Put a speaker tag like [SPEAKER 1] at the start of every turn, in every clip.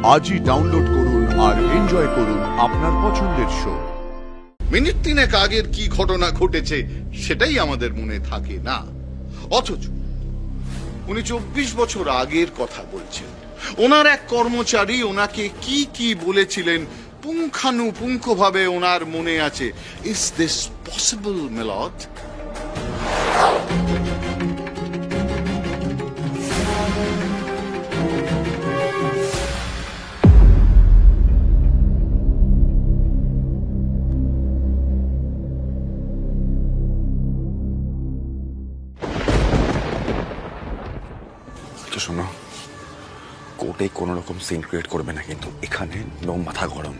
[SPEAKER 1] আজই ডাউনলোড করুন আর এনজয় করুন আপনার পছন্দের শো।
[SPEAKER 2] মিনিট তিনেক আগের কি ঘটনা ঘটেছে সেটাই আমাদের মনে থাকে না, অথচ উনি 24 বছর আগের কথা বলছেন। ওনার এক কর্মচারী ওনাকে কি কি বলেছিলেন পুঙ্খানুপুঙ্খভাবে ওনার মনে আছে। Is this possible, milord?
[SPEAKER 3] শোনো, কোর্টে কোনো রকম সিন ক্রিয়েট করবে না, কিন্তু এখানে নো মাথা গরম।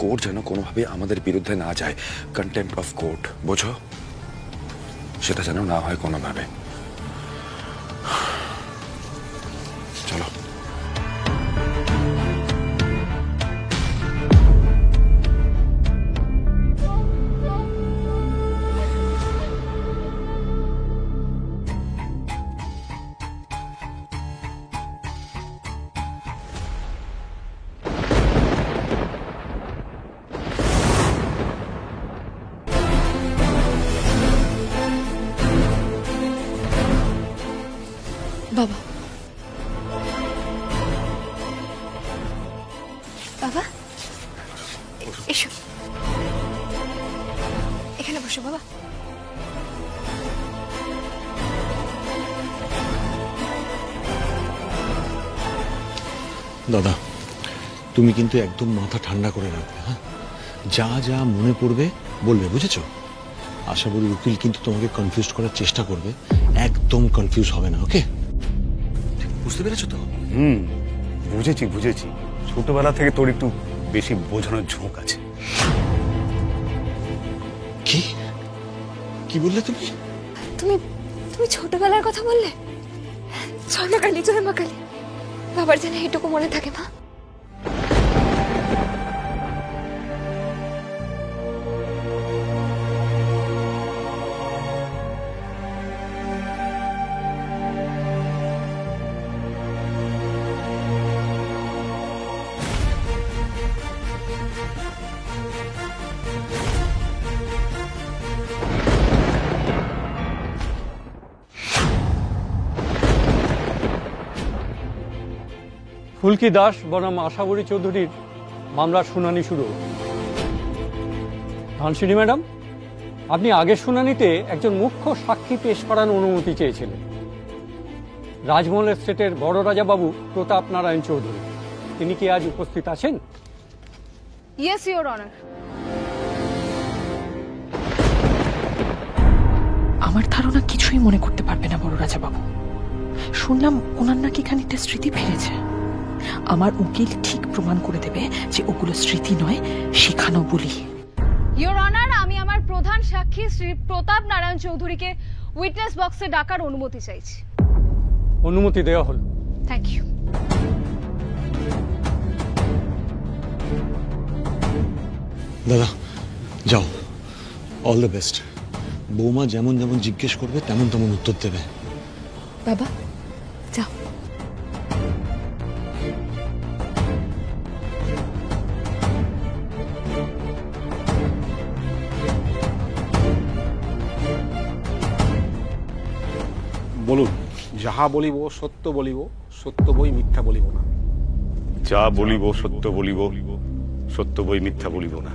[SPEAKER 3] কোর্ট যেন কোনোভাবে আমাদের বিরুদ্ধে না যায়, কন্টেম্প্ট অফ কোর্ট, বোঝো? সেটা যেন না হয় কোনোভাবে। চলো।
[SPEAKER 4] বাবা, বাবা এসো, এখানে বসো বাবা।
[SPEAKER 5] দাদা, তুমি কিন্তু একদম মাথা ঠান্ডা করে রাখবে, হ্যাঁ? যা যা মনে পড়বে বলবে, বুঝেছো? আশা করি উকিল কিন্তু তোমাকে কনফিউজ করার চেষ্টা করবে, একদম কনফিউজ হবে না, ওকে?
[SPEAKER 3] বুঝতে পেরেছো তো?
[SPEAKER 6] বুঝেছি বুঝেছি, ছোটবেলা থেকে তোর একটু বেশি বোঝানোর ঝোঁক আছে।
[SPEAKER 5] কি কি বললে তুমি?
[SPEAKER 4] তুমি তুমি ছোটবেলার কথা বললে? জয় মা কালী, জয় মা কালী। বাবার যেন এটুকু মনে থাকে মা।
[SPEAKER 7] ফুলকি দাস বনাম আশাবরী চৌধুরীর মামলার শুনানি শুরু। ধানসিনী ম্যাডাম, আপনি আগের শুনানিতে একজন মুখ্য সাক্ষী পেশ করার অনুমতি চেয়েছিলেন, রাজমহল এস্টেটের বড় রাজাবাবু প্রতাপ নারায়ণ চৌধুরী। তিনি কি আজ উপস্থিত আছেন?
[SPEAKER 8] Yes your honour.
[SPEAKER 9] আমার ধারণা কিছুই মনে করতে পারবে না বড় রাজাবাবু। শুনলাম ওনার নাকি খানিকটা স্মৃতি ফিরেছে। আমার উকিল ঠিক প্রমাণ করে দেবে যে ওগুলো স্মৃতি নয়, শেখানো বলি।
[SPEAKER 8] ইওর অনার, আমি আমার প্রধান সাক্ষী শ্রী প্রতাপ নারায়ণ চৌধুরীকে উইটনেস বক্সে ডাকার অনুমতি চাইছি।
[SPEAKER 7] অনুমতি দেওয়া হল।
[SPEAKER 8] Thank you.
[SPEAKER 5] দাদা যাও, অল দ্য বেস্ট। বৌমা যেমন যেমন জিজ্ঞেস করবে তেমন তেমন উত্তর দেবে।
[SPEAKER 4] বাবা যাও।
[SPEAKER 10] বলুন। যাহা বলিব সত্য বলিব, সত্য বই মিথ্যা বলিব না।
[SPEAKER 6] যা বলিব সত্য বলিব, সত্য বই মিথ্যা বলিব না।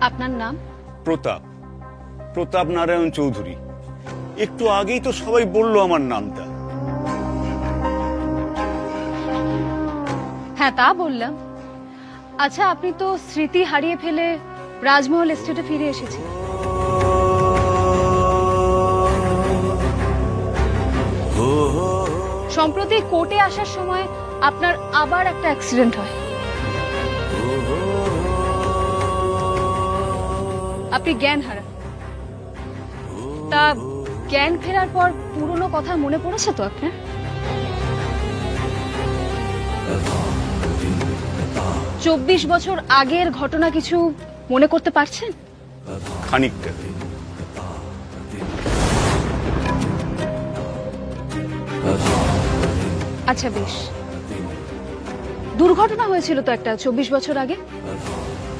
[SPEAKER 8] আপনার নাম?
[SPEAKER 6] প্রতাপ, প্রতাপ নারায়ণ চৌধুরী। একটু আগেই তো সবাই বললো আমার নামটা।
[SPEAKER 8] হ্যাঁ, তা বললাম। আচ্ছা, আপনি তো স্মৃতি হারিয়ে ফেলে রাজমহল এস্টেটে ফিরে এসেছেন। সম্প্রতি কোর্টে আসার সময় আপনার আবার একটা অ্যাক্সিডেন্ট হয়। আপনি জ্ঞান হারান। তা জ্ঞান ফেরার পর পুরনো কথা মনে পড়েছে তো আপনার? 24 বছর আগের ঘটনা কিছু মনে করতে পারছেন?
[SPEAKER 6] খানিকটা।
[SPEAKER 8] আচ্ছা বেশ, দুর্ঘটনা হয়েছিল তো একটা 24 বছর আগে,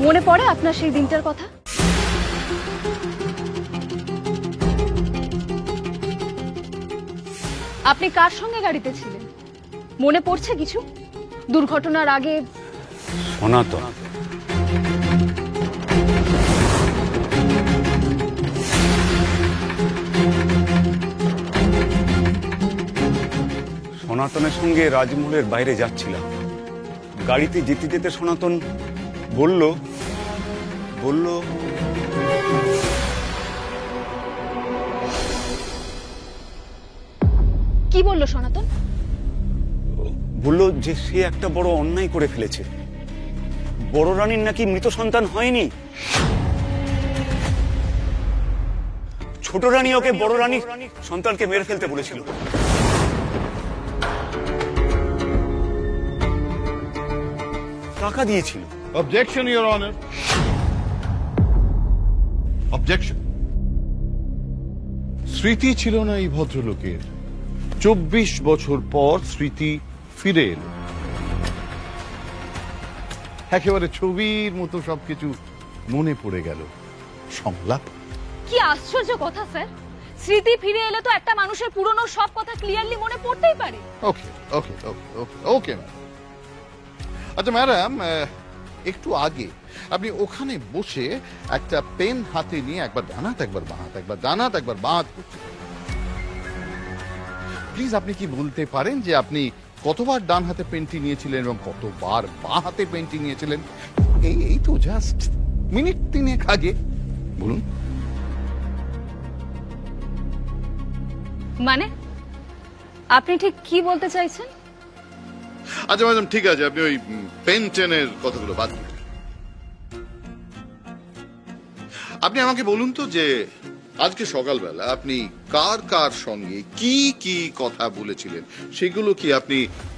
[SPEAKER 8] মনে পড়ে আপনার সেই দিনটার কথা? আপনি কার সঙ্গে গাড়িতে ছিলেন, মনে পড়ছে কিছু দুর্ঘটনার আগে?
[SPEAKER 6] সনাতন। সনাতনের সঙ্গে রাজমহলের বাইরে যাচ্ছিলাম, গাড়িতে যেতে যেতে সনাতন বলল বলল
[SPEAKER 8] কি বললো সনাতন?
[SPEAKER 6] বলল যে সে একটা বড় অন্যায় করে ফেলেছে, বড় রানীর নাকি মৃত সন্তান হয়নি, ছোট রানী ওকে বড় রানীর সন্তানকে মেরে ফেলতে বলেছিল। টাকা দিয়েছিল।
[SPEAKER 2] Objection your honour, objection. স্মৃতি ছিল না এই ভদ্রলোকের, 24 বছর পর স্মৃতি ফিরে এলো, একেবারে ছবির মতো সবকিছু মনে পড়ে গেল। সংলাপ।
[SPEAKER 8] কি আশ্চর্য কথা স্যার, স্মৃতি ফিরে এলে তো একটা মানুষের পুরনো সব কথা ক্লিয়ারলি মনে পড়তেই পারে।
[SPEAKER 2] ওকে ওকে ওকে ওকে ওকে ম্যাম। আচ্ছা ম্যাডাম, একটু আগে আপনি ওখানে বসে একটা পেন হাতে নিয়ে একবার ডানাত একবার বাঁ হাত, একবার ডানাত একবার বাঁ হাত করছেন। প্লিজ আপনি কি বলতে পারেন যে আপনি কতবার ডান হাতে পেনটি নিয়েছিলেন এবং কতবার বাঁ হাতে পেনটি নিয়েছিলেন? এই তো জাস্ট মিনিট 3 আগে। বলুন।
[SPEAKER 8] মানে আপনি ঠিক কি বলতে চাইছেন?
[SPEAKER 2] আচ্ছা ম্যাডাম ঠিক আছে, আপনি ওই পেন টেনের কথাগুলো বাদ দিন। আপনি আমাকে বলুন তো যে আজকে সকালবেলা আপনি কার কার সঙ্গে কি কি কথা বলেছিলেন, সেগুলো কি আপনি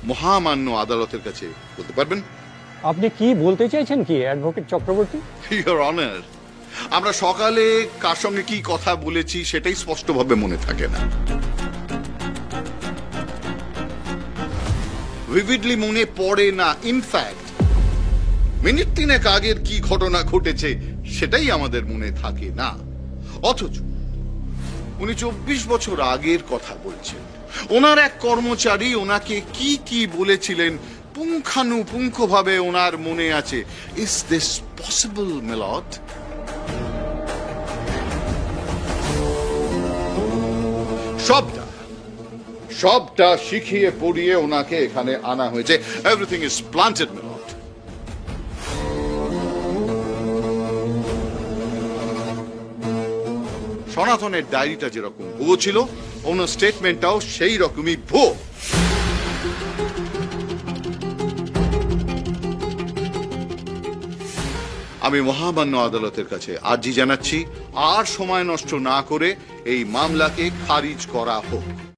[SPEAKER 2] মহামান্য আদালতের কাছে বলতে পারবেন?
[SPEAKER 7] আপনি কি বলতে চাইছেন কি অ্যাডভোকেট চক্রবর্তী?
[SPEAKER 2] ইওর অনার, আমরা সকালে কার সঙ্গে কি কথা বলেছি সেটাই স্পষ্টভাবে মনে থাকে না, ভিভিডলি মনে পড়ে না। ইনফ্যাক্ট মিনিট 3 আগের কি ঘটনা ঘটেছে সেটাই আমাদের মনে থাকে না। অথচ উনি 24 বছর আগের কথা বলছেন, ওনার এক কর্মচারী ওনাকে কি কি বলেছিলেন পুঙ্খানুপুঙ্খভাবে ওনার মনে আছে। Is this possible milord? সবটা শিখিয়ে পড়িয়ে ওনাকে এখানে আনা হয়েছে। Everything is planted milord. সনাতনের ডায়েরিটা যেরকম ভুয়ো ছিল, ওনার স্টেটমেন্টটাও সেই রকমই ভুয়ো। আমি মহামান্য আদালতের কাছে আর্জি জানাচ্ছি, আর সময় নষ্ট না করে এই মামলাকে খারিজ করা হোক।